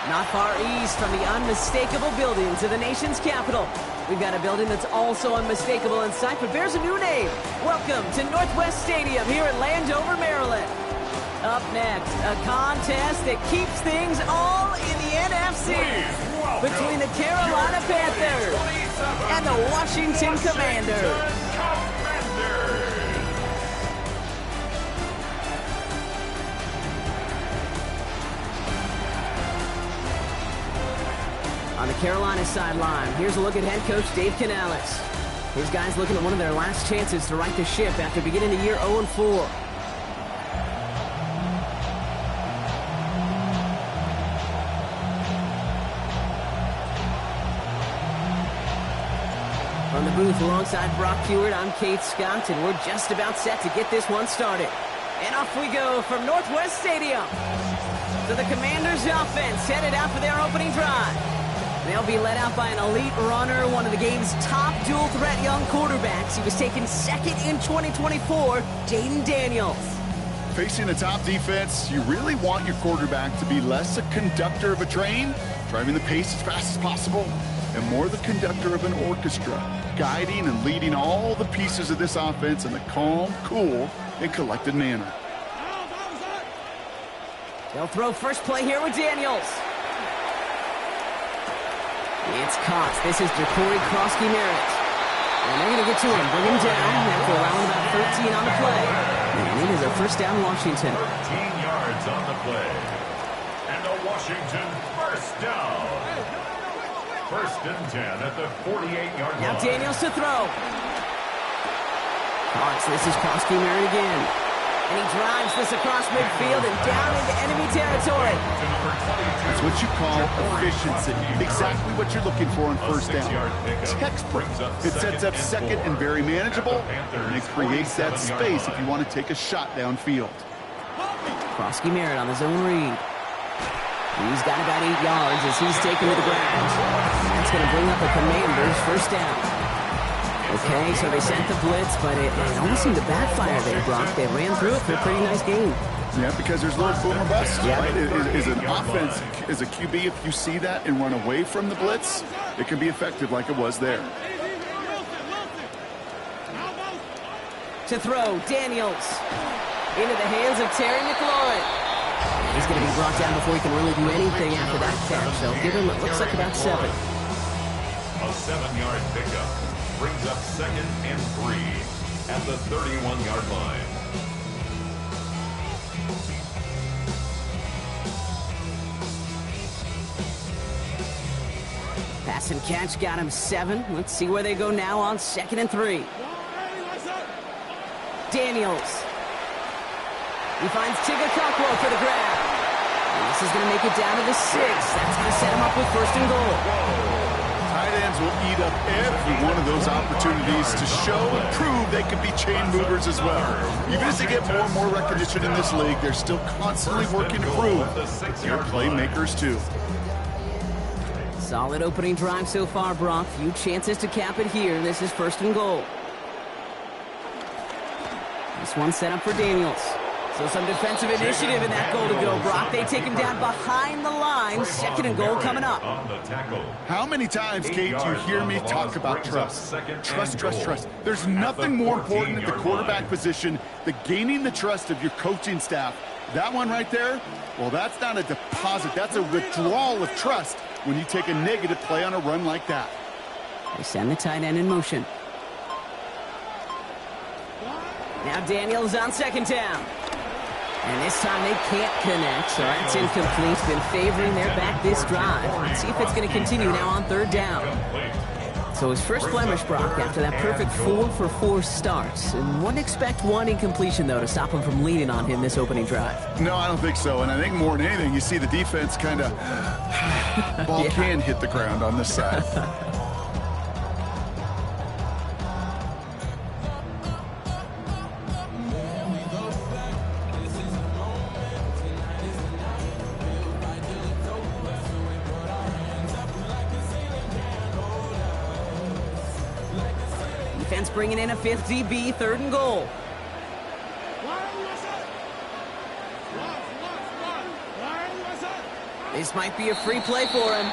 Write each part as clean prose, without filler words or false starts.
Not far east from the unmistakable buildings of the nation's capital. We've got a building that's also unmistakable in sight, but bears a new name. Welcome to Northwest Stadium here at Landover, Maryland. Up next, a contest that keeps things all in the NFC between the Carolina Panthers and the Washington Commanders. On the Carolina sideline, here's a look at head coach Dave Canales. His guys looking at one of their last chances to right the ship after beginning the year 0-4. From the booth alongside Brock Hewitt, I'm Kate Scott, and we're just about set to get this one started. And off we go from Northwest Stadium. So the Commanders' offense headed out for their opening drive. They'll be led out by an elite runner, one of the game's top dual-threat young quarterbacks. He was taken second in 2024, Jaden Daniels. Facing a top defense, you really want your quarterback to be less a conductor of a train, driving the pace as fast as possible, and more the conductor of an orchestra, guiding and leading all the pieces of this offense in a calm, cool, and collected manner. They'll throw first play here with Daniels. It's caught. This is Jacory Krosky-Merritt. And they're going to get to him, bring him down after allowing about 13 on the play. And it is a first down, Washington. 13 yards on the play. And a Washington first down. First and 10 at the 48-yard line. Now Daniels to throw. Caught. This is Krosky-Merritt again. And he drives this across midfield and down into enemy territory. That's what you call efficiency. Exactly what you're looking for on first down. Textbook. It sets up second and very manageable, and it creates that space if you want to take a shot downfield. Krosky-Merritt on his own read. He's got about 8 yards as he's taken to the ground. That's going to bring up the Commanders' first down. Okay, so they sent the blitz, but it almost seemed to backfire there, Brock. They ran through it for a pretty nice game. Yeah, because there's no boom or bust, yeah. Right? Is an offense, as a QB, if you see that and run away from the blitz, it can be effective like it was there. To throw, Daniels. Into the hands of Terry McLaurin. He's going to be brought down before he can really do anything after that catch. They'll give him, it looks like, about 7. A 7-yard pickup brings up second and 3 at the 31-yard line. Pass and catch got him 7. Let's see where they go now on second and 3. Daniels. He finds Tigakakwo for the grab. And this is going to make it down to the 6. That's going to set him up with first and goal. Tight ends will eat up every one of those opportunities to show and prove they can be chain movers as well. Even as they get more and more recognition in this league, they're still constantly working to prove they're playmakers too. Solid opening drive so far, Brock. Few chances to cap it here. This is first and goal. This one set up for Daniels. So some defensive initiative in that goal to go, Brock. They take him down behind the line. Second and goal coming up. How many times, Kate, do you hear me talk about trust? Trust, trust, trust. There's nothing more important at the quarterback position than gaining the trust of your coaching staff. That one right there, well, that's not a deposit. That's a withdrawal of trust when you take a negative play on a run like that. They send the tight end in motion. Now Daniels on second down. And this time they can't connect, so that's incomplete. Been favoring their back this drive. Let's see if it's going to continue now on third down. So his first blemish, Brock, after that perfect 4-for-4 starts. And wouldn't expect one incompletion, though, to stop him from leaning on him this opening drive. No, I don't think so. And I think more than anything, you see the defense kind of ball can hit the ground on this side. Defense bringing in a fifth DB, third and goal. This might be a free play for him.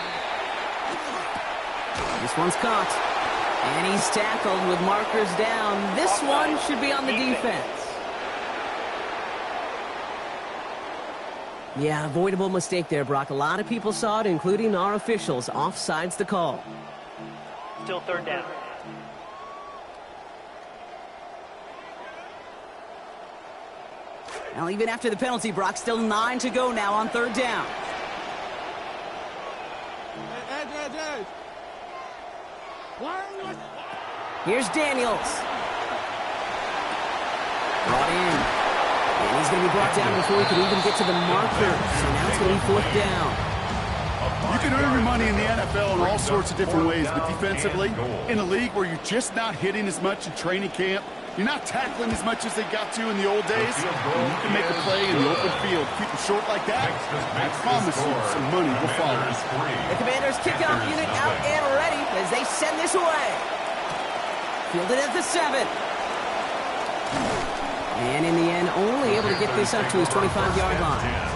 This one's caught. And he's tackled with markers down. This one should be on the defense. Yeah, avoidable mistake there, Brock. A lot of people saw it, including our officials. Offside's the call. Still third down. Now, even after the penalty, Brock, still 9 to go now on third down. Here's Daniels. Brought in. And he's going to be brought down before he can even get to the marker. So now it's going to be fourth down. You can earn your money in the NFL in all sorts of different ways, but defensively, in a league where you're just not hitting as much in training camp, you're not tackling as much as they got to in the old days, and you can make a play in the open field. Keep it short like that, I promise you some money will follow. The Commanders' kickoff unit out and ready as they send this away. Fielded at the 7. And in the end, only able to get this up to his 25-yard line.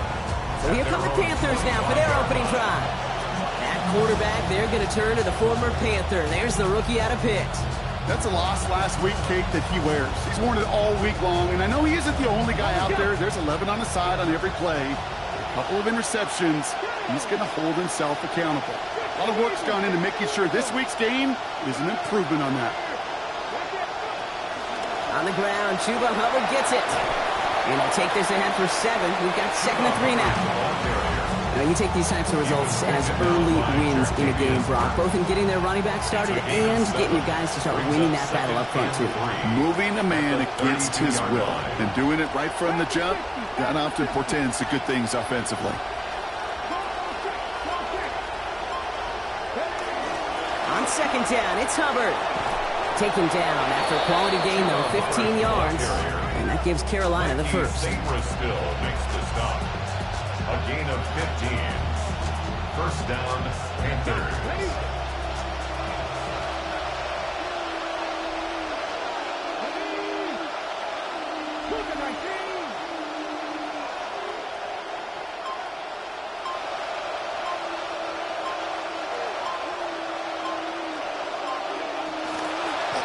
So here come the Panthers now for their opening drive. At quarterback, they're going to turn to the former Panther. There's the rookie out of Pitt. That's a loss last week, Kate, that he wears. He's worn it all week long, and I know he isn't the only guy out there. There's 11 on the side on every play. A couple of interceptions. He's going to hold himself accountable. A lot of work's gone into making sure this week's game is an improvement on that. On the ground, Chuba Hubbard gets it. And he'll take this ahead for 7. We've got 2nd and 3 now. Now, you take these types of results as early wins in a game, Brock, both in getting their running back started and getting your guys to start winning that battle up front, too. Moving a man against his will and doing it right from the jump, that often portends to good things offensively. On 2nd down, it's Hubbard. Taken down after a quality gain, though, 15 yards. And that gives Carolina the first. Still makes the stop. A gain of 15. First down, Panthers.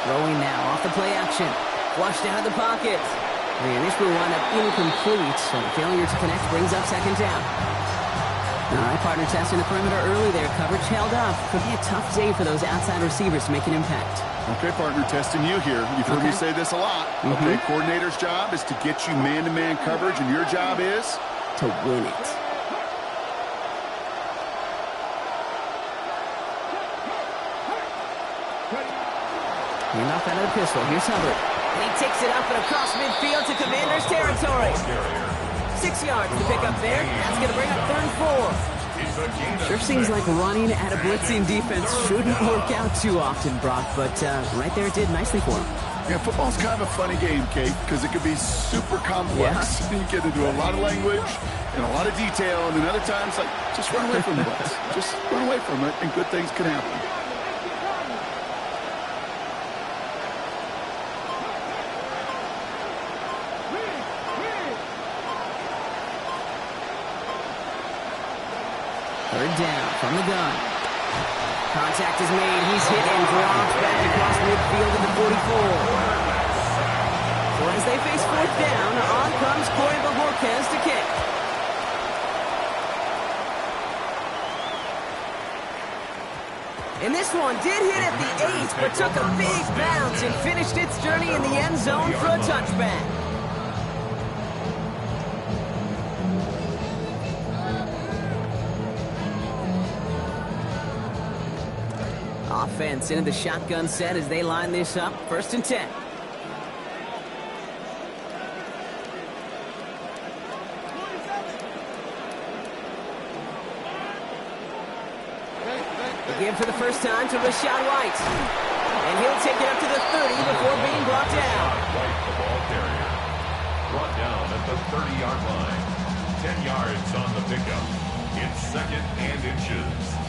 Throwing now off the play action. Flushed out of the pocket. And this will wind up incomplete, so failure to connect brings up 2nd down. All right, partner testing the perimeter early there. Coverage held up. Could be a tough day for those outside receivers to make an impact. Okay, partner, testing you here. You've heard me say this a lot. Okay, coordinator's job is to get you man-to-man coverage, and your job is? To win it. Handoff out of the pistol. Here's Hubbard. And he takes it up and across midfield to Commanders territory. 6 yards to pick up there. That's going to bring up 3rd and 4. Sure seems like running at a blitzing defense shouldn't work out too often, Brock, but right there it did nicely for him. Yeah, football's kind of a funny game, Kate, because it can be super complex. Yeah. You get into a lot of language and a lot of detail, and then other times, like, just run away from the blitz. Just run away from it, and good things can happen. Third down from the gun. Contact is made. He's hit and dropped back across midfield at the 44. So as they face 4th down, on comes Corey Bajorquez to kick. And this one did hit at the 8, but took a big bounce and finished its journey in the end zone for a touchback. Offense into the shotgun set as they line this up. 1st and 10. Again for the first time to Rashad White. And he'll take it up to the 30 before being brought down. White, the ball carrier. Brought down at the 30-yard line. 10 yards on the pickup. It's 2nd and inches.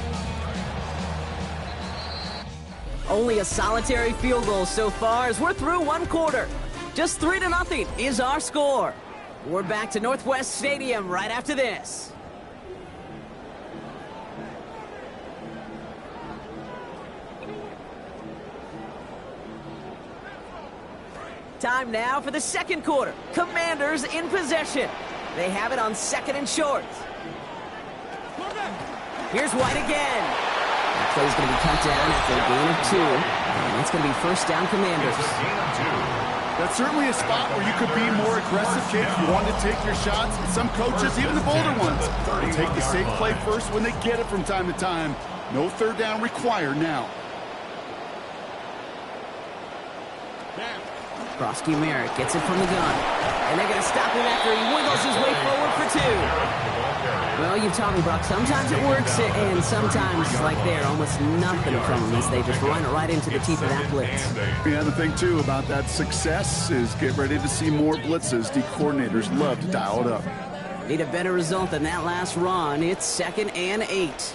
Only a solitary field goal so far as we're through 1 quarter. Just 3-0 is our score. We're back to Northwest Stadium right after this. Time now for the second quarter. Commanders in possession. They have it on 2nd and short. Here's White again. That play's going to be cut down after a gain of 2. And it's going to be first down, Commanders. That's certainly a spot where you could be more aggressive, kid, if you want to take your shots. And some coaches, even the bolder ones, will take the safe play first when they get it from time to time. No third down required now. Krosky Merritt gets it from the gun. And they're going to stop him after he wiggles his way forward for 2. Well, you've taught me, Brock. Sometimes it works, and sometimes, like there, almost nothing from them as they just run it right into the teeth of that blitz. Yeah, the thing, too, about that success is get ready to see more blitzes. The coordinators love to dial it up. Need a better result than that last run. It's 2nd and 8.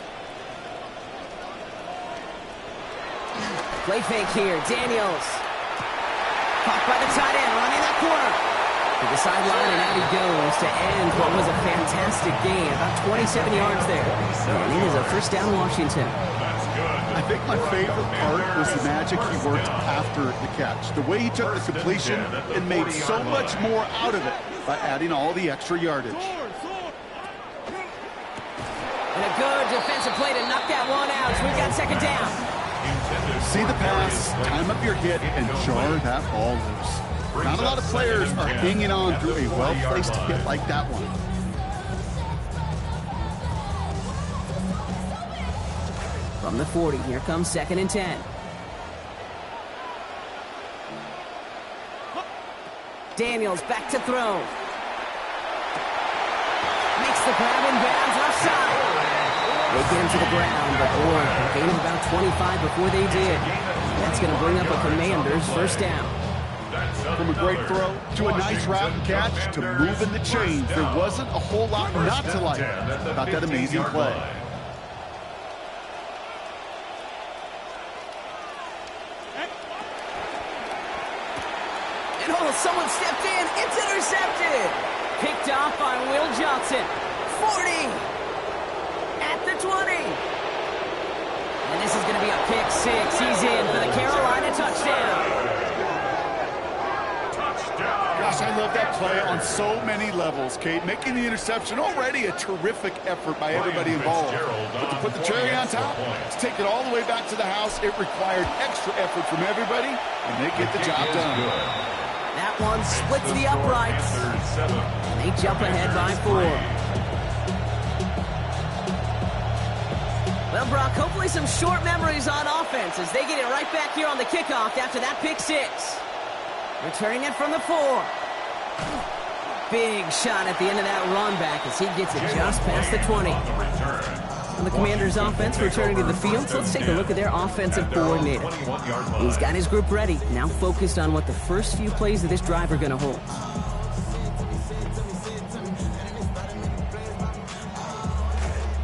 Play fake here. Daniels. Caught by the tight end, running that corner. To the sideline, and out he goes to end what was a fantastic game. About 27 yards there. And it is a first down, Washington. I think my favorite part was the magic he worked after the catch. The way he took the completion and made so much more out of it by adding all the extra yardage. And a good defensive play to knock that one out. So we've got 2nd down. See the pass, time up your hit, and jar that ball loose. Not a lot of players are hanging on through a well-placed hit like that one. From the 40, here comes 2nd and 10. Daniels back to throw. Makes the grab in bounds left side. They get him to the ground, but boy, a gain of about 25 before they did. That's going to bring up a Commanders first down. From a great throw to a nice route and catch to moving the chains, there wasn't a whole lot not to like about that amazing play. And oh, someone stepped in. It's intercepted. Picked off by Will Johnson. 40. At the 20. And this is going to be a pick 6. He's in for the Carolina touchdown. Gosh, I love that play on so many levels, Kate. Making the interception already a terrific effort by everybody involved. But to put the cherry on top, to take it all the way back to the house, it required extra effort from everybody, and they get the job done. That one splits the uprights. And they jump ahead by 4. Well, Brock, hopefully some short memories on offense as they get it right back here on the kickoff after that pick 6. Returning it from the 4. Big shot at the end of that run back as he gets it just past the 20. And the Commanders' offense returning to the field. So let's take a look at their offensive coordinator. He's got his group ready, now focused on what the first few plays of this drive are going to hold.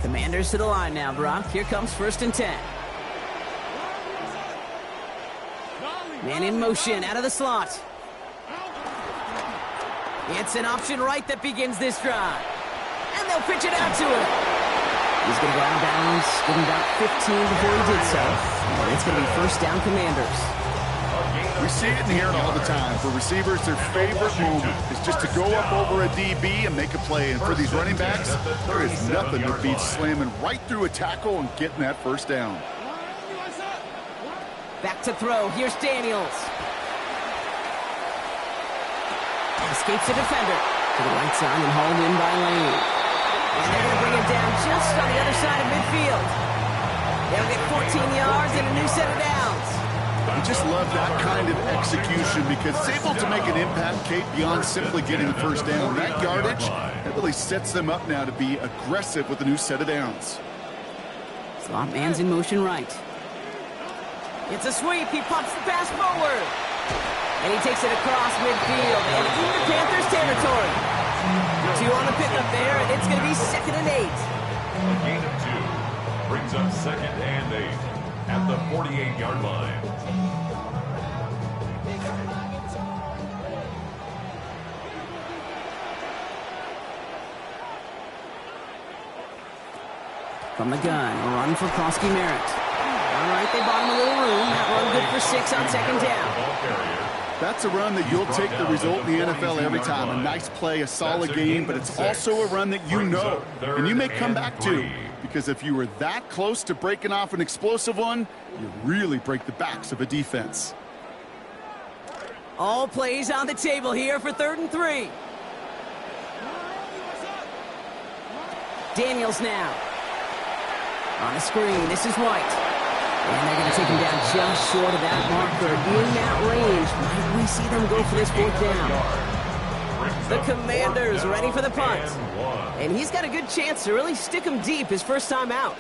Commanders to the line now, Brock. Here comes 1st and 10. Man in motion out of the slot. It's an option right that begins this drive. And they'll pitch it out to him. He's going to go out of bounds, give him about 15 before he did so. And it's going to be first down, Commanders. We see it and hear it all the time. For receivers, their favorite moment is just to go up over a DB and make a play. And for these running backs, there is nothing that beats slamming right through a tackle and getting that first down. Back to throw. Here's Daniels. Escapes the defender. To the right side and hauled in by Lane. And they're going to bring him down just on the other side of midfield. They'll get 14 yards and a new set of downs. I just love that kind of execution because it's able to make an impact, Kate, beyond simply getting the first down. That yardage, that really sets them up now to be aggressive with a new set of downs. Slot man's in motion right. It's a sweep. He pops the pass forward. And he takes it across midfield and into Panthers territory. 2 on the pickup there, and it's going to be 2nd and 8. A gain of 2 brings up 2nd and 8 at the 48-yard line. From the gun, a run for Krosky Merritt. All right, they bought him a little room. That run good for 6 on 2nd down. That's a run that you'll take the result in the NFL every time. A nice play, a solid game, but it's also a run that you know, and you may come back to, because if you were that close to breaking off an explosive one, you really break the backs of a defense. All plays on the table here for 3rd and 3. Daniels now. On the screen, this is White. And they're going to take him down just short of that marker. In that range, might we see them go for this 4th down? The Commanders ready for the punt. And he's got a good chance to really stick him deep his first time out.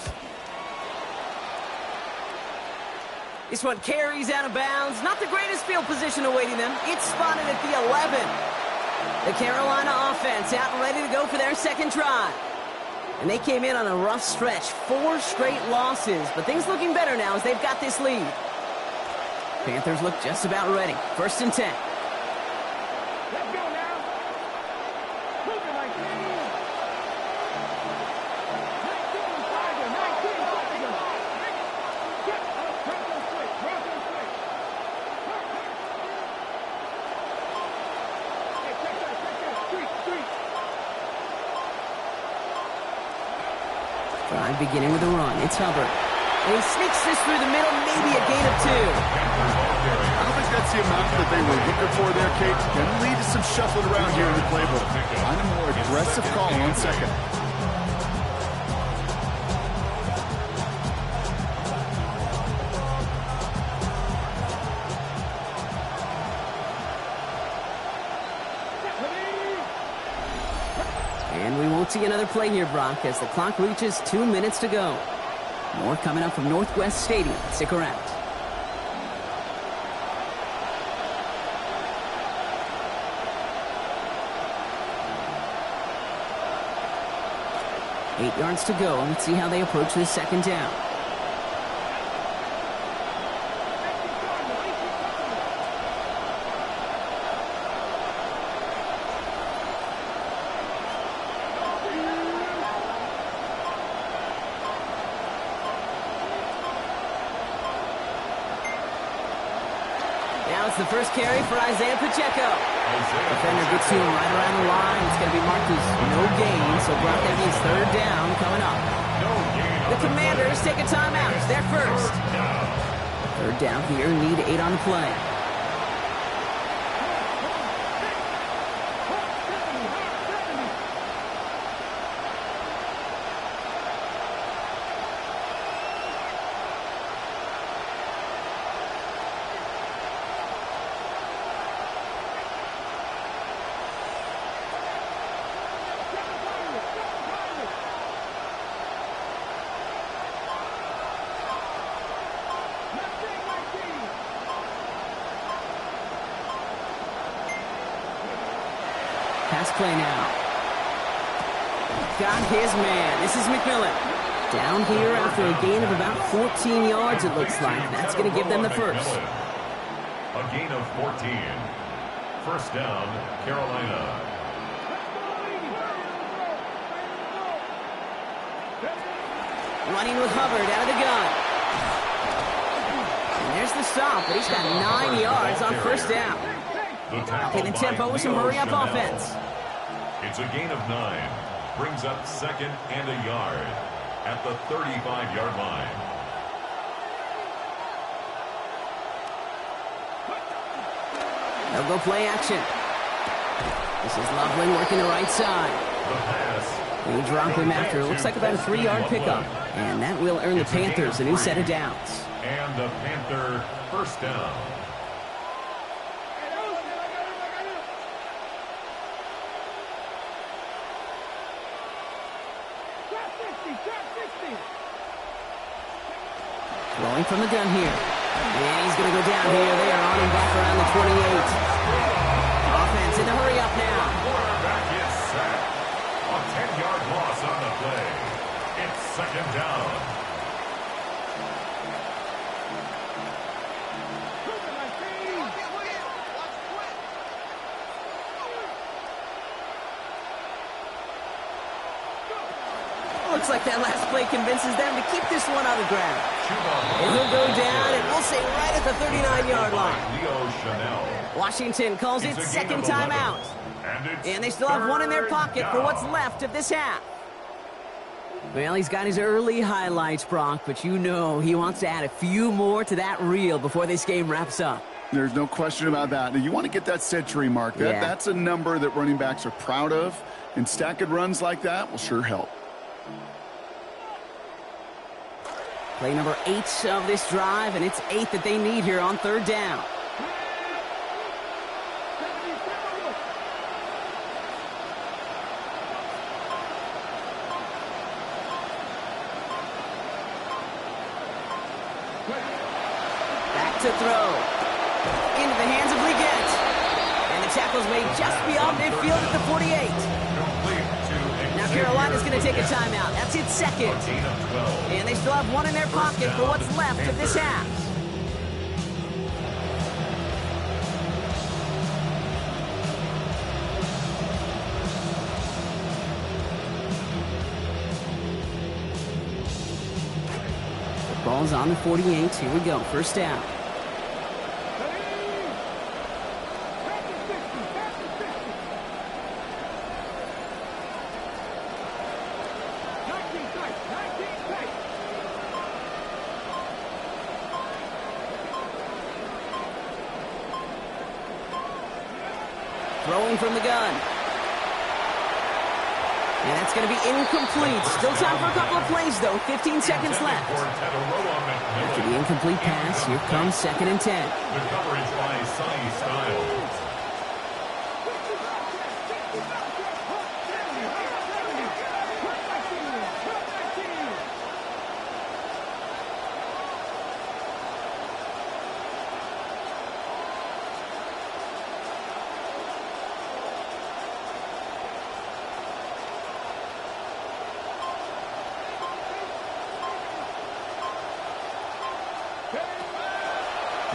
This one carries out of bounds. Not the greatest field position awaiting them. It's spotted at the 11. The Carolina offense out and ready to go for their 2nd drive. And they came in on a rough stretch. 4 straight losses. But things looking better now as they've got this lead. Panthers look just about ready. 1st and 10. Let's go now. Move it like that. 19 Tiger. Get up. Drop them quick. Hey, check that. Street. Drive beginning with a run. It's Hubbard. And he sneaks this through the middle, maybe a gain of 2. I don't think that's the amount that they were looking for there, Kate. Can lead to some shuffling around here in the playbook. Find a more aggressive call on 2nd. And we won't see another play here, Brock, as the clock reaches 2 minutes to go. More coming up from Northwest Stadium. Stick around. Eight yards to go. Let's see how they approach this 2nd down. Now it's the first carry for Isaiah Pacheco. Defender gets to him right around the line. It's going to be marked as no gain, so Brock, that means 3rd down coming up. The Commanders take a timeout. They're first. 3rd down here, need 8 on the play. Pass play now. Got his man. This is McMillan. Down here after a gain of about 14 yards, it looks like. That's going to give them the first. A gain of 14. 1st down, Carolina. Running with Hubbard out of the gun. And there's the stop, but he's got 9 yards on 1st down. Okay, the tempo with some hurry-up offense. It's a gain of 9. Brings up 2nd and a yard at the 35-yard line. They'll go play action. This is Loveland working the right side. The pass. We drop him after. It looks like about a 3-yard pickup. And that will earn the Panthers a new set of downs. And the Panther 1st down. Throwing from the gun here. And he's going to go down here. They are on him back around the 28. Offense in the hurry up now. Quarterback is sacked. A 10-yard loss on the play. It's 2nd down. looks like that last play convinces them to keep this one on the ground. And he'll go down, and we'll say right at the 39-yard line. Washington calls it second timeout. And they still have one in their pocket for what's left of this half. Well, he's got his early highlights, Brock, but you know he wants to add a few more to that reel before this game wraps up. There's no question about that. Now, you want to get that century mark. That's a number that running backs are proud of, and stacking runs like that will sure help. Play number 8 of this drive, and it's 8 that they need here on third down. Back to throw. Into the hands of Leggett. And the tackle's made just beyond midfield at the 48. Now Carolina's going to take a timeout. That's its second. And they still have one in their pocket for what's left of this half. The ball's on the 48. Here we go. First down. Throwing from the gun. And that's going to be incomplete. Still time for a couple of plays, though. 15 seconds left. After the incomplete pass, here comes 2nd and 10. The coverage by Sonny Styles.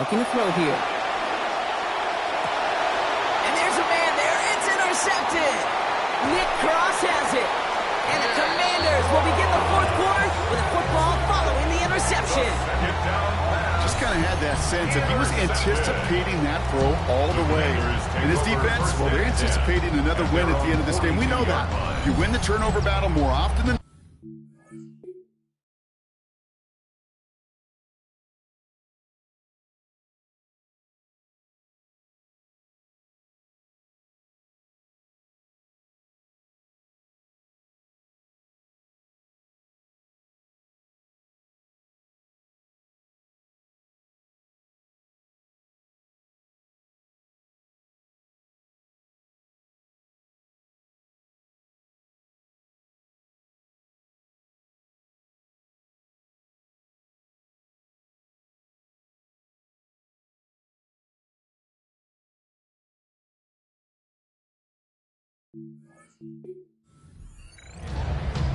Looking to throw here. And there's a man there. It's intercepted. Nick Cross has it. And the Commanders will begin the fourth quarter with a football following the interception. Just kind of had that sense that he was anticipating that throw all the way. And his defense, well, they're anticipating another win at the end of this game. We know that. You win the turnover battle more often than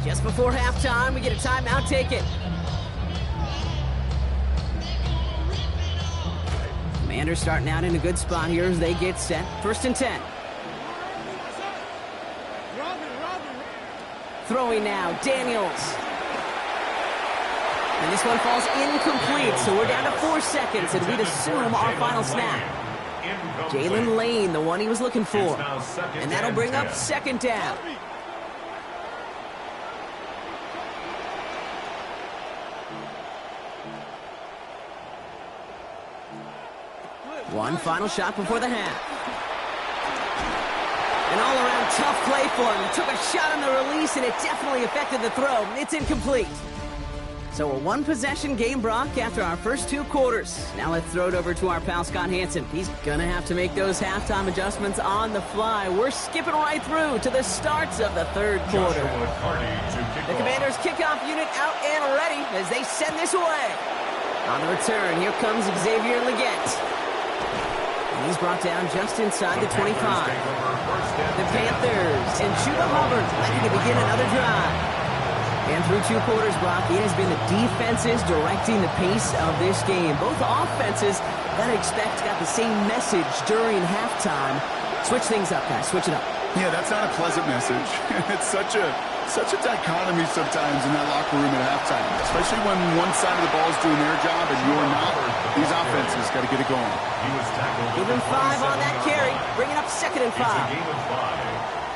Just before halftime, we get a timeout taken. Commanders starting out in a good spot here as they get set. 1st and 10. Throwing now, Daniels. And this one falls incomplete, so we're down to 4 seconds, and we'd assume our final snap. Jalen Lane, the one he was looking for. And that'll bring up 2nd down. One final shot before the half. An all-around tough play for him. He took a shot on the release, and it definitely affected the throw. It's incomplete. So a one-possession game, Brock, after our first 2 quarters. Now let's throw it over to our pal Scott Hansen. He's going to have to make those halftime adjustments on the fly. We're skipping right through to the starts of the 3rd quarter. The Commanders' kickoff unit out and ready as they send this away. On the return, here comes Xavier Leggett. And he's brought down just inside the 25. The Panthers and Chuba Hubbard ready to begin another drive. And through 2 quarters, Brock, it has been the defenses directing the pace of this game. Both offenses, gotta expect, got the same message during halftime. Switch things up, guys. Switch it up. Yeah, that's not a pleasant message. It's such a Such a dichotomy sometimes in that locker room at halftime, especially when one side of the ball is doing their job and you're not. These offenses got to get it going. Give him 5 on that carry, bringing up 2nd and 5.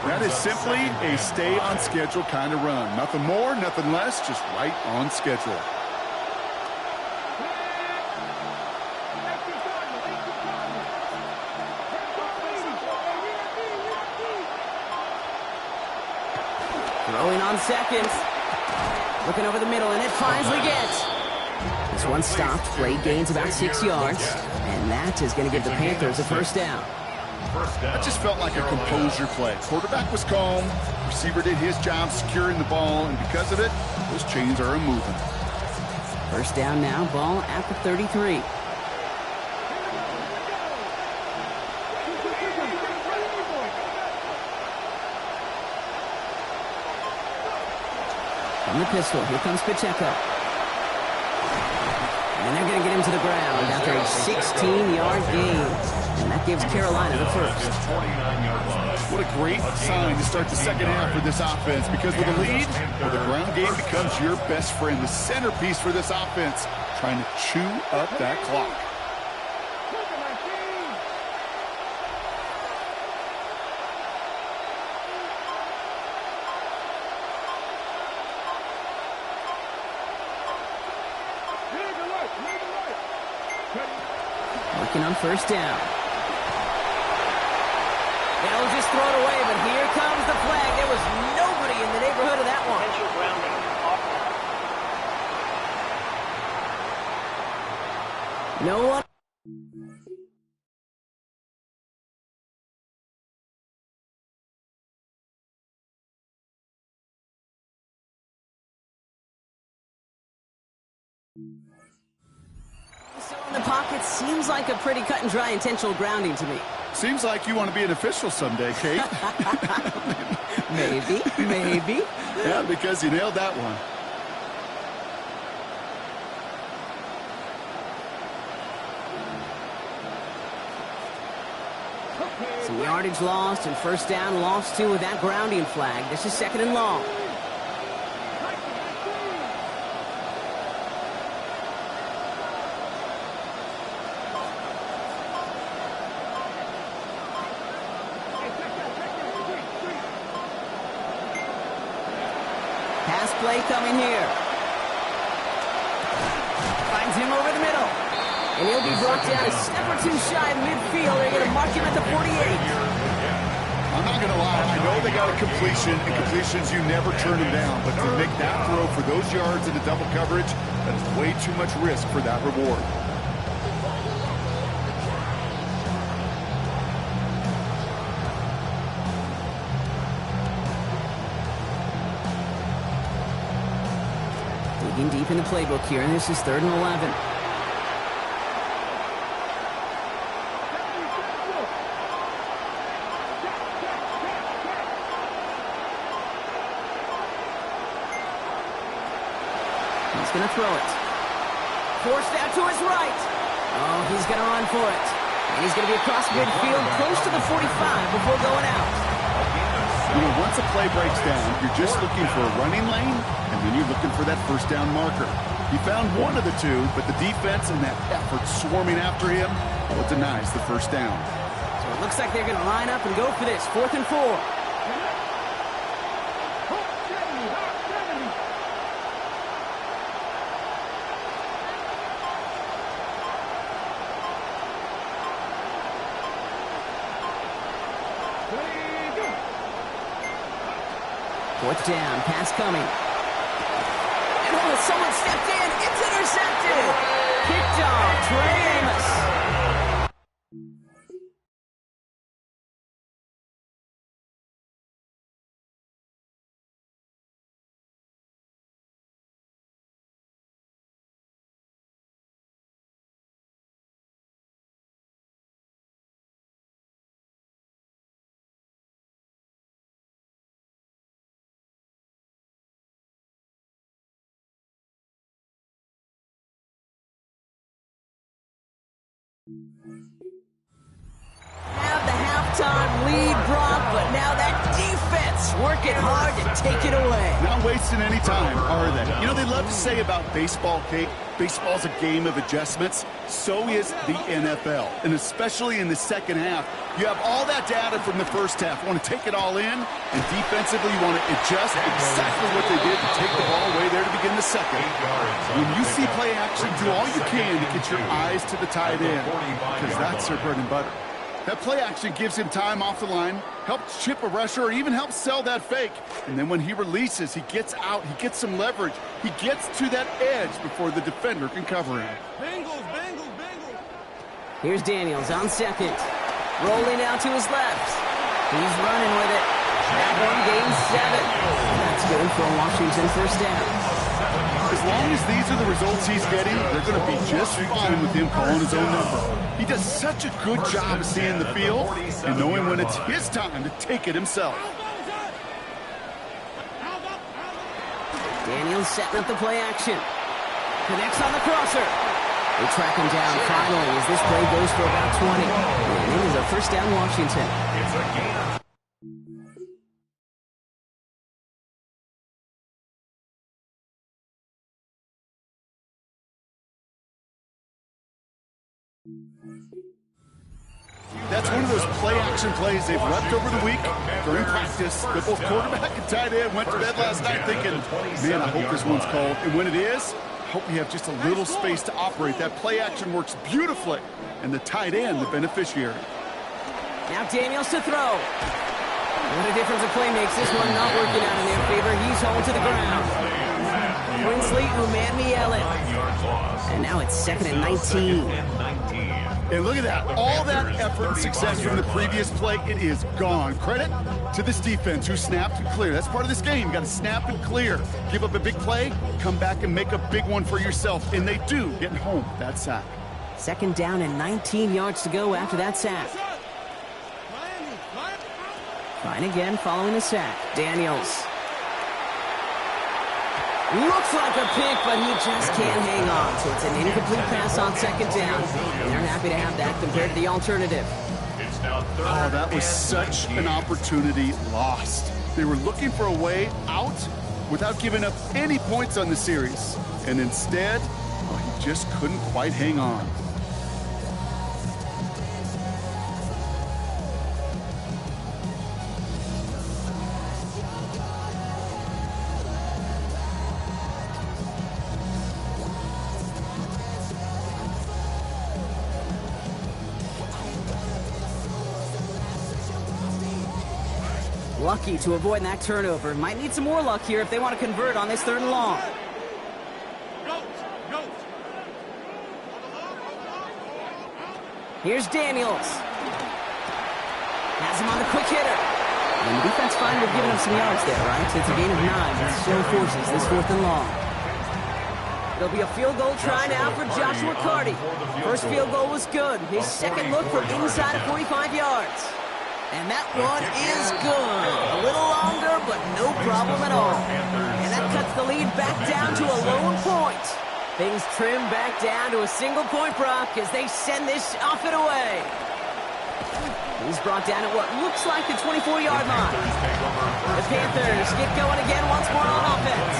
That is simply a stay on schedule kind of run. Nothing more, nothing less, just right on schedule. Throwing on 2nd. Looking over the middle, and it finally gets. This one stopped. Great gains about 6 yards. And that is going to give the Panthers a first down. That just felt like a composure play. Quarterback was calm. Receiver did his job securing the ball, and because of it, those chains are moving. First down now, ball at the 33. From the pistol, here comes Pacheco. And they're going to get him to the ground after a 16-yard gain. And that gives Carolina the first. What a great sign to start the second half for this offense, because with a lead, well, the ground game becomes your best friend, the centerpiece for this offense, trying to chew up that clock. Working on first down. They'll just throw it away, but here comes the flag. There was nobody in the neighborhood of that one. Potential grounding. No one. So in the pocket seems like a pretty cut and dry intentional grounding to me. Seems like you want to be an official someday, Kate. Maybe. Yeah, because you nailed that one. Some yardage lost and first down lost too with that grounding flag. This is 2nd and long. Pass play coming here. Finds him over the middle. And he'll be brought down a step or two shy of midfield. They're going to mark him at the 48. I'm not going to lie. I know they got a completion, and completions, you never turn them down. But to make that throw for those yards into double coverage, that is way too much risk for that reward. Digging deep in the playbook here, and this is 3rd and 11. He's going to throw it. Forced out to his right. Oh, he's going to run for it. And he's going to be across midfield, close to the 45 before going out. You know, once a play breaks down, you're just looking for a running lane, and then you're looking for that first down marker. He found one of the two, but the defense and that effort swarming after him, well, it denies the first down. So it looks like they're going to line up and go for this. 4th and 4. Fourth down, pass coming. And oh, someone stepped in. It's intercepted. Picked off Trey Amos. Have the halftime lead, Brock, but now that defense working working hard to take it away. Not wasting any time, are they? You know, they love to say about baseball, Kate, baseball's a game of adjustments. So is the NFL. And especially in the second half, you have all that data from the first half. You want to take it all in, and defensively you want to adjust exactly what they did to take the ball away there to begin the second. When you see play action, do all you can to get your eyes to the tight end, because that's their bread and butter. That play action gives him time off the line, helps chip a rusher, or even helps sell that fake. And then when he releases, he gets out, he gets some leverage. He gets to that edge before the defender can cover him. Bengals, Bengals, Bengals. Here's Daniels on second. Rolling out to his left. He's running with it. That one gains 7. That's good for a Washington first down. As long as these are the results he's getting, they're going to be just fine with him calling his own number. He does such a good job of seeing the field and knowing when it's his time to take it himself. Daniels setting up the play action. Connects on the crosser. They track him down finally as this play goes for about 20. And it is a first down Washington. It's a gainer. That's one of those play-action plays they've left over the week during practice. The both quarterback and tight end went to bed last night thinking, man, I hope this one's called. And when it is, I hope we have just a little space to operate. That play-action works beautifully, and the tight end, the beneficiary. Now Daniels to throw. What a difference a play makes. This one not working out in their favor. He's home to the ground. Quinsley Umanmielen. And now it's 2nd and 19. And look at that. All that effort and success from the previous play, it is gone. Credit to this defense who snapped and cleared. That's part of this game. You got to snap and clear. Give up a big play, come back and make a big one for yourself. And they do, getting home with that sack. 2nd down and 19 yards to go after that sack. Fine again following the sack. Daniels. Looks like a pick, but he just can't hang on. So it's an incomplete pass on 2nd down. And they're happy to have that compared to the alternative. Oh, that was such an opportunity lost. They were looking for a way out without giving up any points on the series. And instead, well, he just couldn't quite hang on. Lucky to avoid that turnover. Might need some more luck here if they want to convert on this 3rd and long. Here's Daniels. Has him on the quick hitter. And the defense fine with giving him some yards there, right? It's a gain of 9. It still forces this 4th and long. There'll be a field goal try now for Joshua Carty. First field goal was good. His second look from inside of 45 yards. And that one is good. A little longer, but no problem at all. And that cuts the lead back down to a lone point. Things trim back down to a single-point Brock as they send this off and away. He's brought down at what looks like the 24-yard line. The Panthers get going again once more on offense.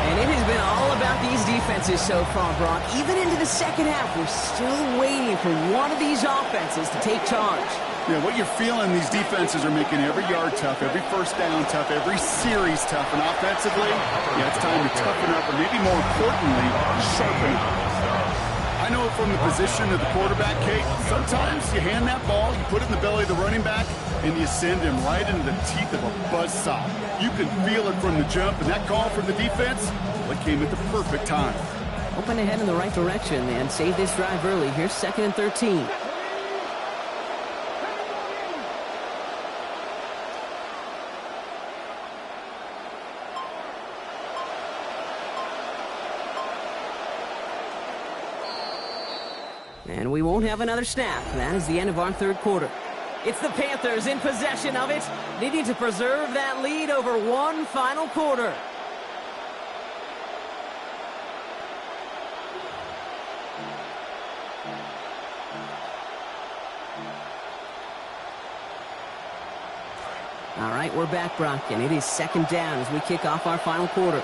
And it has been all about these defenses so far, Brock. Even into the second half, we're still waiting for one of these offenses to take charge. Yeah, what you're feeling, these defenses are making every yard tough, every first down tough, every series tough. And offensively, yeah, it's time to toughen up, or maybe more importantly, sharpen up. I know from the position of the quarterback, Kate, sometimes you hand that ball, you put it in the belly of the running back, and you send him right into the teeth of a buzzsaw. You can feel it from the jump, and that call from the defense, well, it came at the perfect time. Hoping to head in the right direction and save this drive early. Here's 2nd and 13. And we won't have another snap. That is the end of our 3rd quarter. It's the Panthers in possession of it, needing to preserve that lead over one final quarter. All right, we're back, Brock, and it is second down as we kick off our final quarter.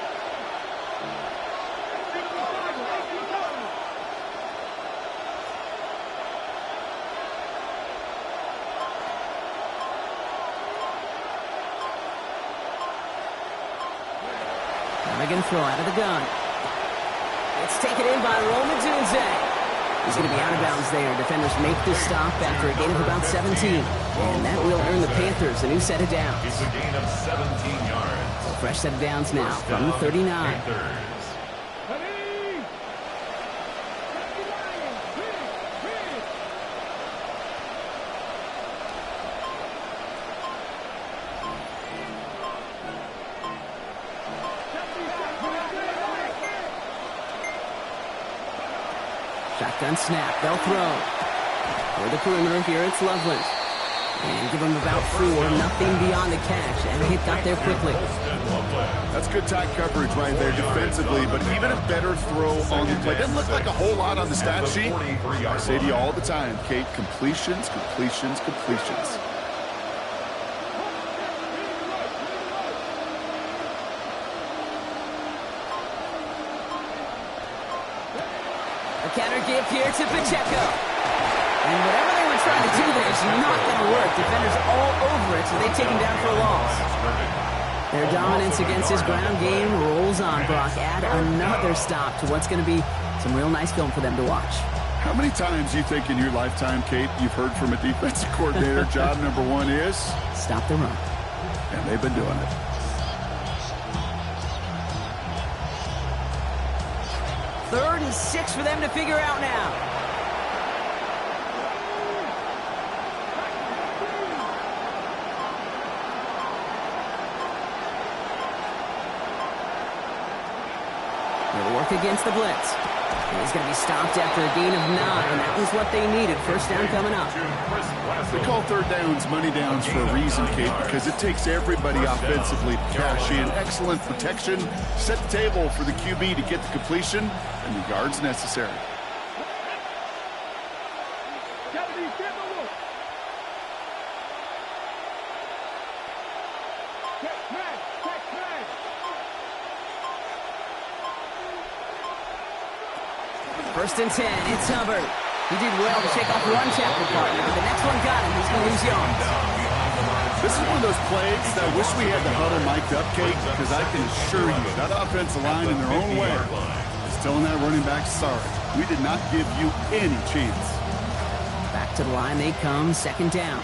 They're going to throw out of the gun. It's taken in by Roman Dunze. He's going to be out of bounds there. Defenders make the stop after a gain of about 17. And that will earn the Panthers a new set of downs. It's a gain of 17 yards. A fresh set of downs now from the 39. Panthers. Shotgun snap. They'll throw. For the perimeter here, it's Loveland. And give him about 4. Nothing beyond the catch. And the hit got there quickly. That's good tight coverage right there defensively, but even a better throw on the play. Doesn't look like a whole lot on the stat sheet. I say to you all the time, Kate, completions, completions, completions. A counter give here to Pacheco. And whatever they were trying to do there is not going to work. Defenders all over it, so they take him down for a loss. Their dominance against his ground game rolls on, Brock. Add another stop to what's going to be some real nice film for them to watch. How many times do you think in your lifetime, Kate, you've heard from a defensive coordinator, job number 1 is? Stop the run. And they've been doing it. Third and 6 for them to figure out now. They'll work against the blitz. And he's going to be stopped after a gain of 9. That was what they needed. First down coming up. They call third downs money downs for a reason, Kate, because it takes everybody offensively to cash in. Excellent protection. Set the table for the QB to get the completion and the yards necessary. First and 10, it's Hubbard. He did well to shake off run tackle partner, but the next one got him. He's going to lose yards. This is one of those plays that I wish we had the huddle mic'd up, Kate, because I can assure you that offensive line in their own way is telling that running back, sorry, we did not give you any chance. Back to the line they come, second down.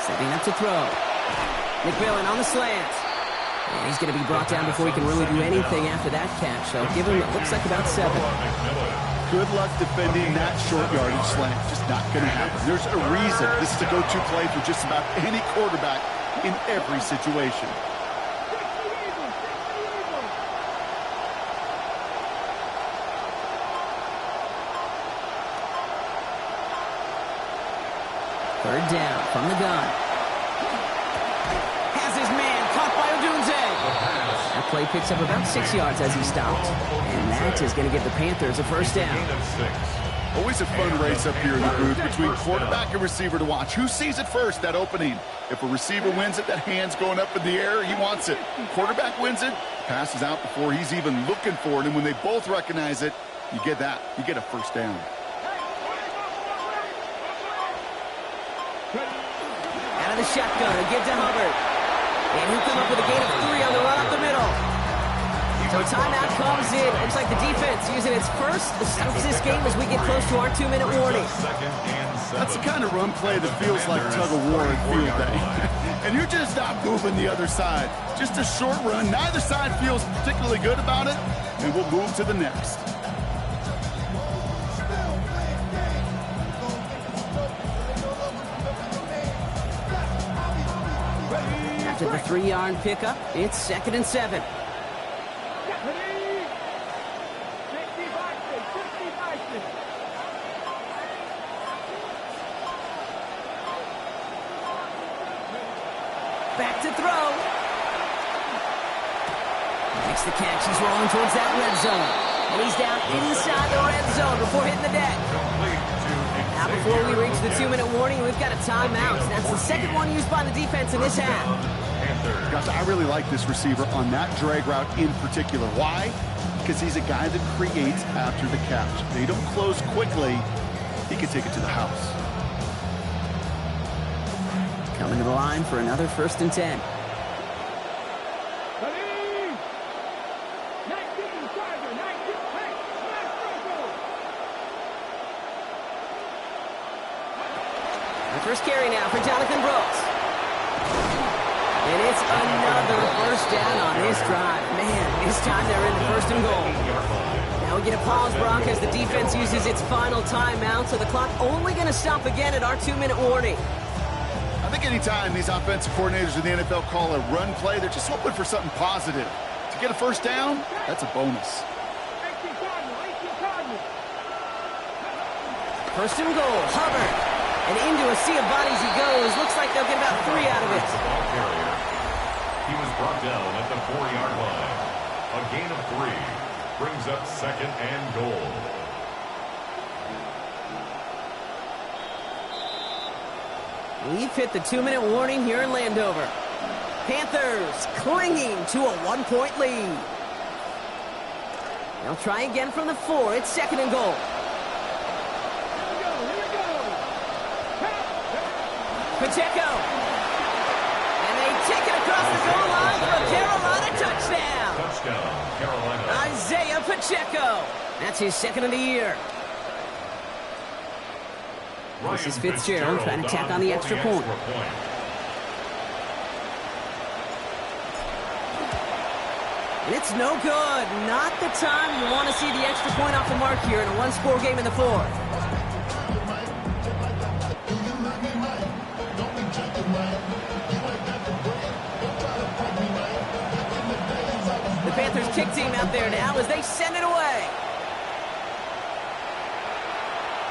Setting up to throw. McMillan on the slant. And he's going to be brought down before he can really do anything after that catch. So give him, it looks like about 7. Good luck defending that short yardage slant. Just not going to happen. There's a reason this is a go-to play for just about any quarterback in every situation. Third down from the gun. Has his man caught by Odunze. That play picks up about 6 yards as he stopped. And that is going to give the Panthers a first down. Always a fun race up here in the booth between quarterback and receiver to watch. Who sees it first, that opening? If a receiver wins it, that hand's going up in the air, he wants it. Quarterback wins it, passes out before he's even looking for it. And when they both recognize it, you get that. You get a first down. Out of the shotgun, a give to Hubbard. And he'll come up with a gain of 3 on the run up the middle. So timeout comes in. Looks like the defense using its first to stop this game as we get close to our 2-minute warning. That's the kind of run play that feels like tug-of-war at field day. And you're just not moving the other side. Just a short run. Neither side feels particularly good about it. And we'll move to the next. After the 3-yard pickup, it's second and 7. Back to throw. Makes the catch. He's rolling towards that red zone. And he's down inside the red zone before hitting the deck. Now before we reach the 2-minute warning, we've got a timeout. That's the second one used by the defense in this half. Gosh, I really like this receiver on that drag route in particular. Why? Because he's a guy that creates after the catch. They don't close quickly. He can take it to the house. Coming to the line for another 1st and 10. First carry now for Jonathan Brooks. And it's another first down on this drive. Man, this time they're in the 1st and goal. Now we get a pause, Brock, as the defense uses its final timeout, so the clock only going to stop again at our 2-minute warning. I think anytime these offensive coordinators in the NFL call a run play, they're just hoping for something positive. To get a first down, that's a bonus. 1st and goal, Hubbard. And into a sea of bodies he goes. Looks like they'll get about 3 out of it. He was brought down at the 4-yard line. A gain of 3 brings up 2nd and goal. We've hit the 2-minute warning here in Landover. Panthers clinging to a 1-point lead. They'll try again from the 4. It's 2nd and goal. Pacheco. And they take it across the goal line for a Carolina touchdown. Touchdown, Carolina. Isaiah Pacheco. That's his 2nd of the year. This is Fitzgerald trying to tack on the extra point. And it's no good. Not the time you want to see the extra point off the mark here in a 1-score game in the 4th. The Panthers kick team out there now as they send it away.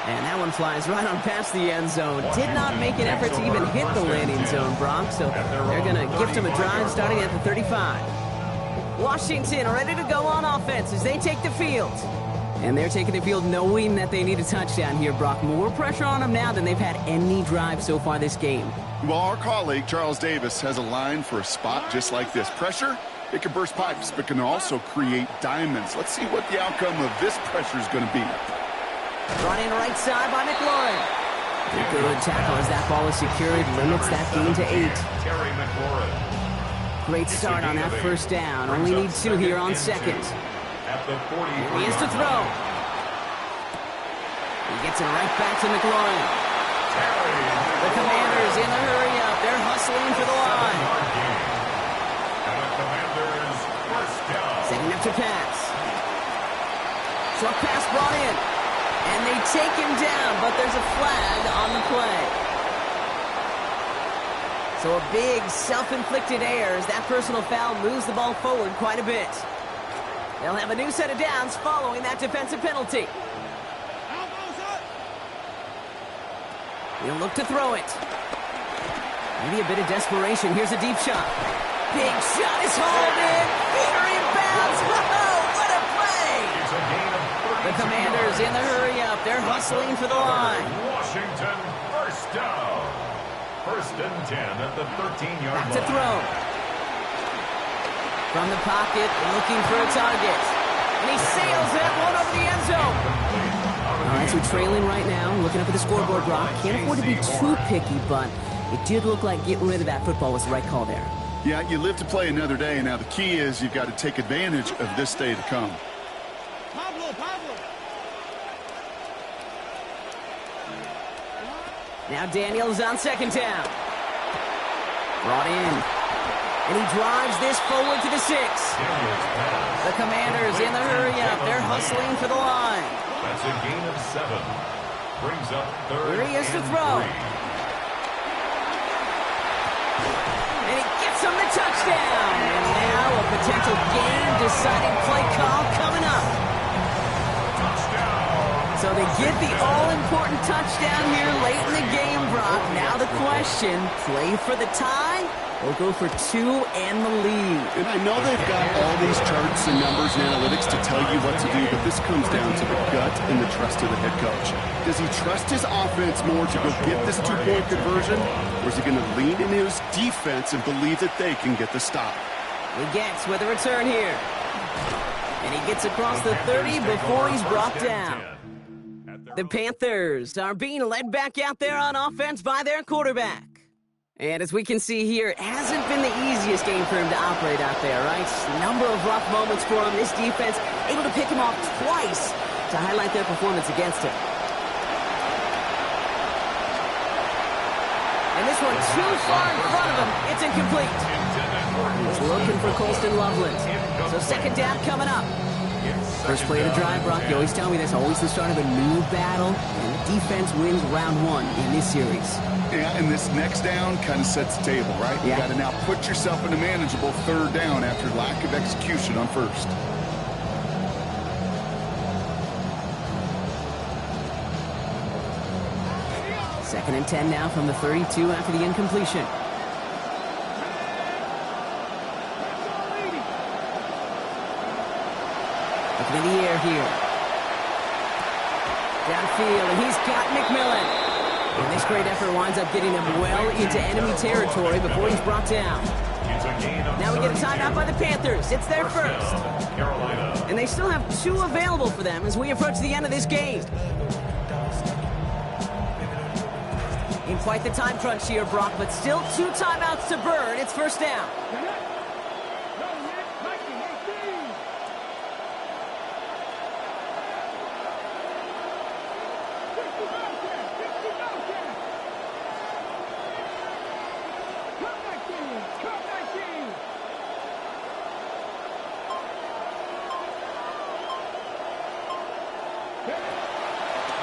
And that one flies right on past the end zone. Did not make an effort to even hit the landing zone, Brock. So they're going to gift him a drive starting at the 35. Washington ready to go on offense as they take the field. And they're taking the field knowing that they need a touchdown here, Brock. More pressure on them now than they've had any drive so far this game. Well, our colleague, Charles Davis, has a line for a spot just like this. Pressure, it can burst pipes, but can also create diamonds. Let's see what the outcome of this pressure is going to be. Brought in right side by McLaurin. Good tackle as that ball is secured. Limits that gain to 8. Terry McLaurin. Great start on that first down. Only need 2 here on 2nd. At the 40. He is to throw. He gets it right back to McLaurin. The Commanders in the hurry-up. They're hustling for the line. And the Commanders first down. Setting up to pass. Short pass brought in. And they take him down, but there's a flag on the play. So a big self-inflicted error as that personal foul moves the ball forward quite a bit. They'll have a new set of downs following that defensive penalty. He'll look to throw it. Maybe a bit of desperation. Here's a deep shot. Big shot is hauled in. Peter inbounds. Whoa, what a play! It's a gain of 30. The Commanders in the hurry-up. They're hustling for the line. Washington first down. 1st and 10 at the 13-yard line. Back to throw. From the pocket, looking for a target. And he sails that one over the end zone. All right, so trailing right now, looking up at the scoreboard, Brock. Can't afford to be too picky, but it did look like getting rid of that football was the right call there. Yeah, you live to play another day. Now, the key is you've got to take advantage of this day to come. Now Daniels on 2nd down. Brought in. And he drives this forward to the 6. The Commanders in the hurry-up. They're hustling for the line. That's a gain of 7. Brings up 3rd. Here he is to throw. And he gets him the touchdown. And now a potential game-deciding play call coming up. So they get the all-important touchdown here late in the game, Brock. Now the question, play for the tie will go for 2 and the lead. And I know they've got all these charts and numbers and analytics to tell you what to do, but this comes down to the gut and the trust of the head coach. Does he trust his offense more to go get this 2-point conversion, or is he going to lean into his defense and believe that they can get the stop? He gets with a return here. And he gets across the 30 before he's brought down. The Panthers are being led back out there on offense by their quarterback. And as we can see here, it hasn't been the easiest game for him to operate out there, right? A number of rough moments for him. This defense able to pick him off twice to highlight their performance against him. And this one too far in front of him. It's incomplete. He's looking for Colston Loveland. So second down coming up. First play of the drive, Brock. You always tell me that's always the start of a new battle. And the defense wins round 1 in this series. Yeah, and this next down kind of sets the table, right? Yeah. You got to now put yourself in a manageable third down after lack of execution on first. Second and 10 now from the 32 after the incompletion. Looking in the air here. Downfield, and he's got McMillan. And this great effort winds up getting him well into enemy territory before he's brought down. Now we get a timeout by the Panthers. It's their first. And they still have 2 available for them as we approach the end of this game. In quite the time crunch here, Brock, but still 2 timeouts to burn. It's first down.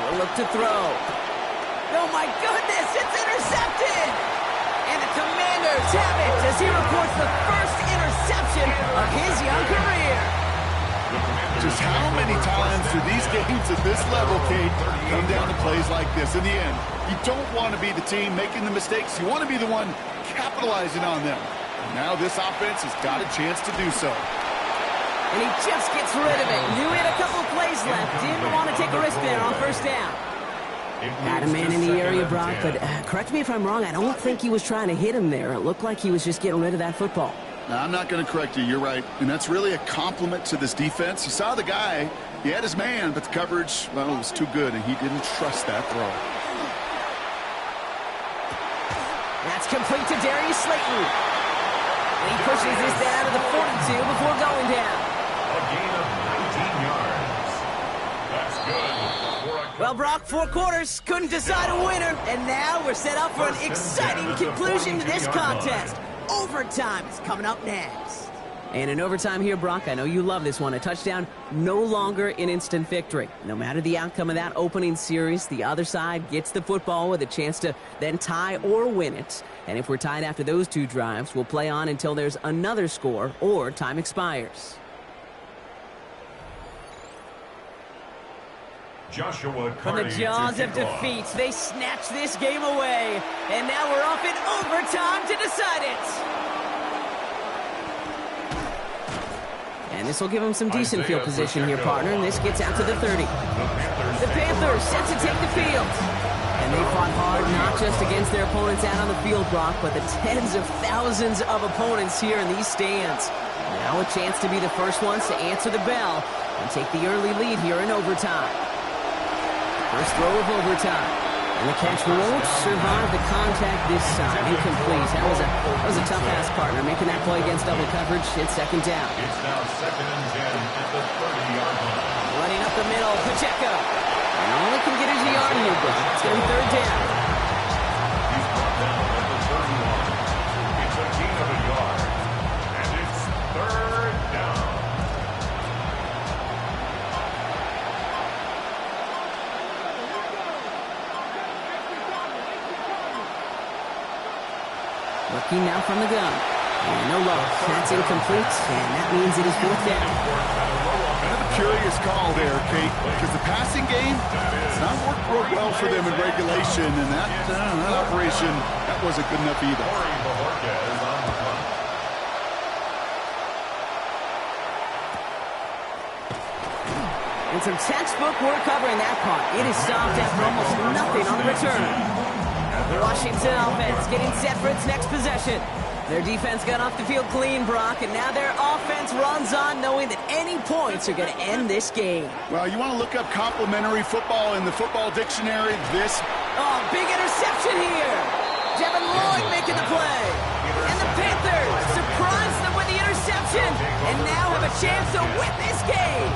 We'll look to throw. Oh my goodness, it's intercepted! And the Commanders have it as he reports the first interception of his young career. Just how many times do these games at this level, Kate, come down to plays like this? In the end, you don't want to be the team making the mistakes. You want to be the one capitalizing on them. Now this offense has got a chance to do so. And he just gets rid of it. Knew he had a couple of plays left. Didn't want to take a risk there on first down. Had a man in the area, Brock, but correct me if I'm wrong, I don't think he was trying to hit him there. It looked like he was just getting rid of that football. No, I'm not going to correct you. You're right. And that's really a compliment to this defense. You saw the guy. He had his man, but the coverage, well, it was too good, and he didn't trust that throw. That's complete to Darius Slayton. And he pushes this down to the 42 before going down. A gain of 19 yards. That's good. Well, Brock, 4 quarters, couldn't decide a winner, and now we're set up for an exciting conclusion to this contest. Overtime is coming up next. And in overtime here, Brock, I know you love this one. A touchdown, no longer an instant victory. No matter the outcome of that opening series, the other side gets the football with a chance to then tie or win it. And if we're tied after those 2 drives, we'll play on until there's another score or time expires. From the jaws of defeat, they snatch this game away. And now we're off in overtime to decide it. And this will give them some decent field position here, partner. And this gets out to the 30. The Panthers set to take the field. And they fought hard not just against their opponents out on the field, Brock, but the tens of thousands of opponents here in these stands. Now a chance to be the first ones to answer the bell and take the early lead here in overtime. First throw of overtime. And the catch won't survive the contact this time. Incomplete. That was a tough pass, partner. Making that play against double coverage. It's second down. It's now 2nd and 10 at the 30-yard line. Running up the middle, Pacheco. And all he can get is a yard here, bro. It's going to be third down. He's brought down at the 31. It's a gain of a yard. And it's third down. Looking now from the gun. And no luck. That's incomplete, and that means it is fourth down. Kind of a curious call there, Kate, because the passing game has not worked real well for them in regulation, and that operation, that wasn't good enough either. And some textbook work covering that punt. It is stopped after almost nothing on the return. The Washington offense getting set for its next possession. Their defense got off the field clean, Brock, and now their offense runs on knowing that any points are going to end this game. Well, you want to look up complimentary football in the football dictionary. Oh, big interception here. Devin Lloyd making the play. And the Panthers surprise them with the interception and now have a chance to win this game.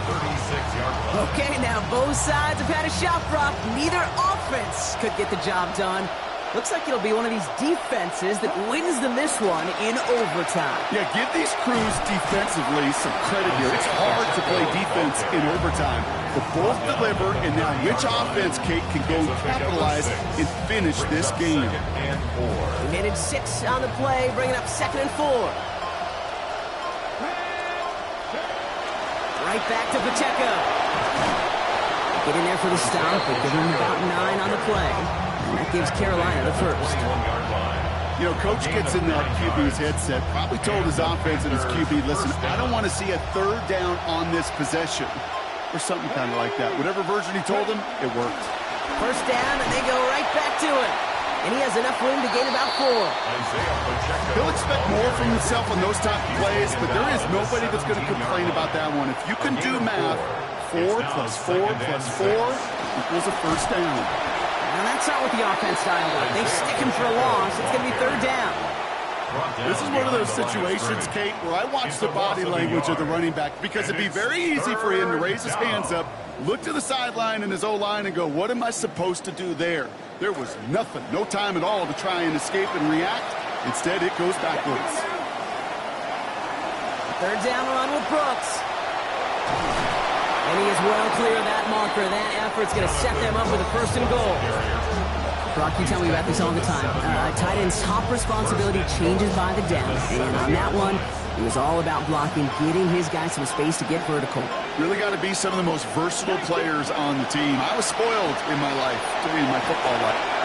Okay, now both sides have had a shot, Brock. Neither offense could get the job done. Looks like it'll be one of these defenses that wins them this one in overtime. Yeah, give these crews defensively some credit here. It's hard to play defense in overtime. But both deliver, and now which offense, Kate, can go and capitalize and finish this game? He managed 6 on the play, bringing up 2nd and 4. Right back to Pacheco. Get in there for the stop, but give him about 9 on the play. And that gives Carolina the first. You know, Coach gets in that QB's headset, probably told his offense and his QB, listen, I don't want to see a 3rd down on this possession. Or something kind of like that. Whatever version he told him, it worked. First down, and they go right back to it. And he has enough room to gain about 4. He'll expect more from himself on those type of plays, but there is nobody that's going to complain about that one. If you can do math, 4 plus 4 plus 4 equals a first down. Now that's not what the offense dialed up. They stick him for a loss. It's going to be 3rd down. This is one of those situations, Kate, where I watch the body language of the running back because it'd be very easy for him to raise his hands up, look to the sideline and his O-line and go, what am I supposed to do there? There was nothing, no time at all to try and escape and react. Instead, it goes backwards. 3rd down run with Brooks. And he is well clear of that marker. That effort's going to set them up with a 1st and goal. Brock, you tell me about this all the time. Tight end's top responsibility changes by the down. And on that one, it was all about blocking, getting his guys some space to get vertical. Really got to be some of the most versatile players on the team. I was spoiled in my life, in my football life.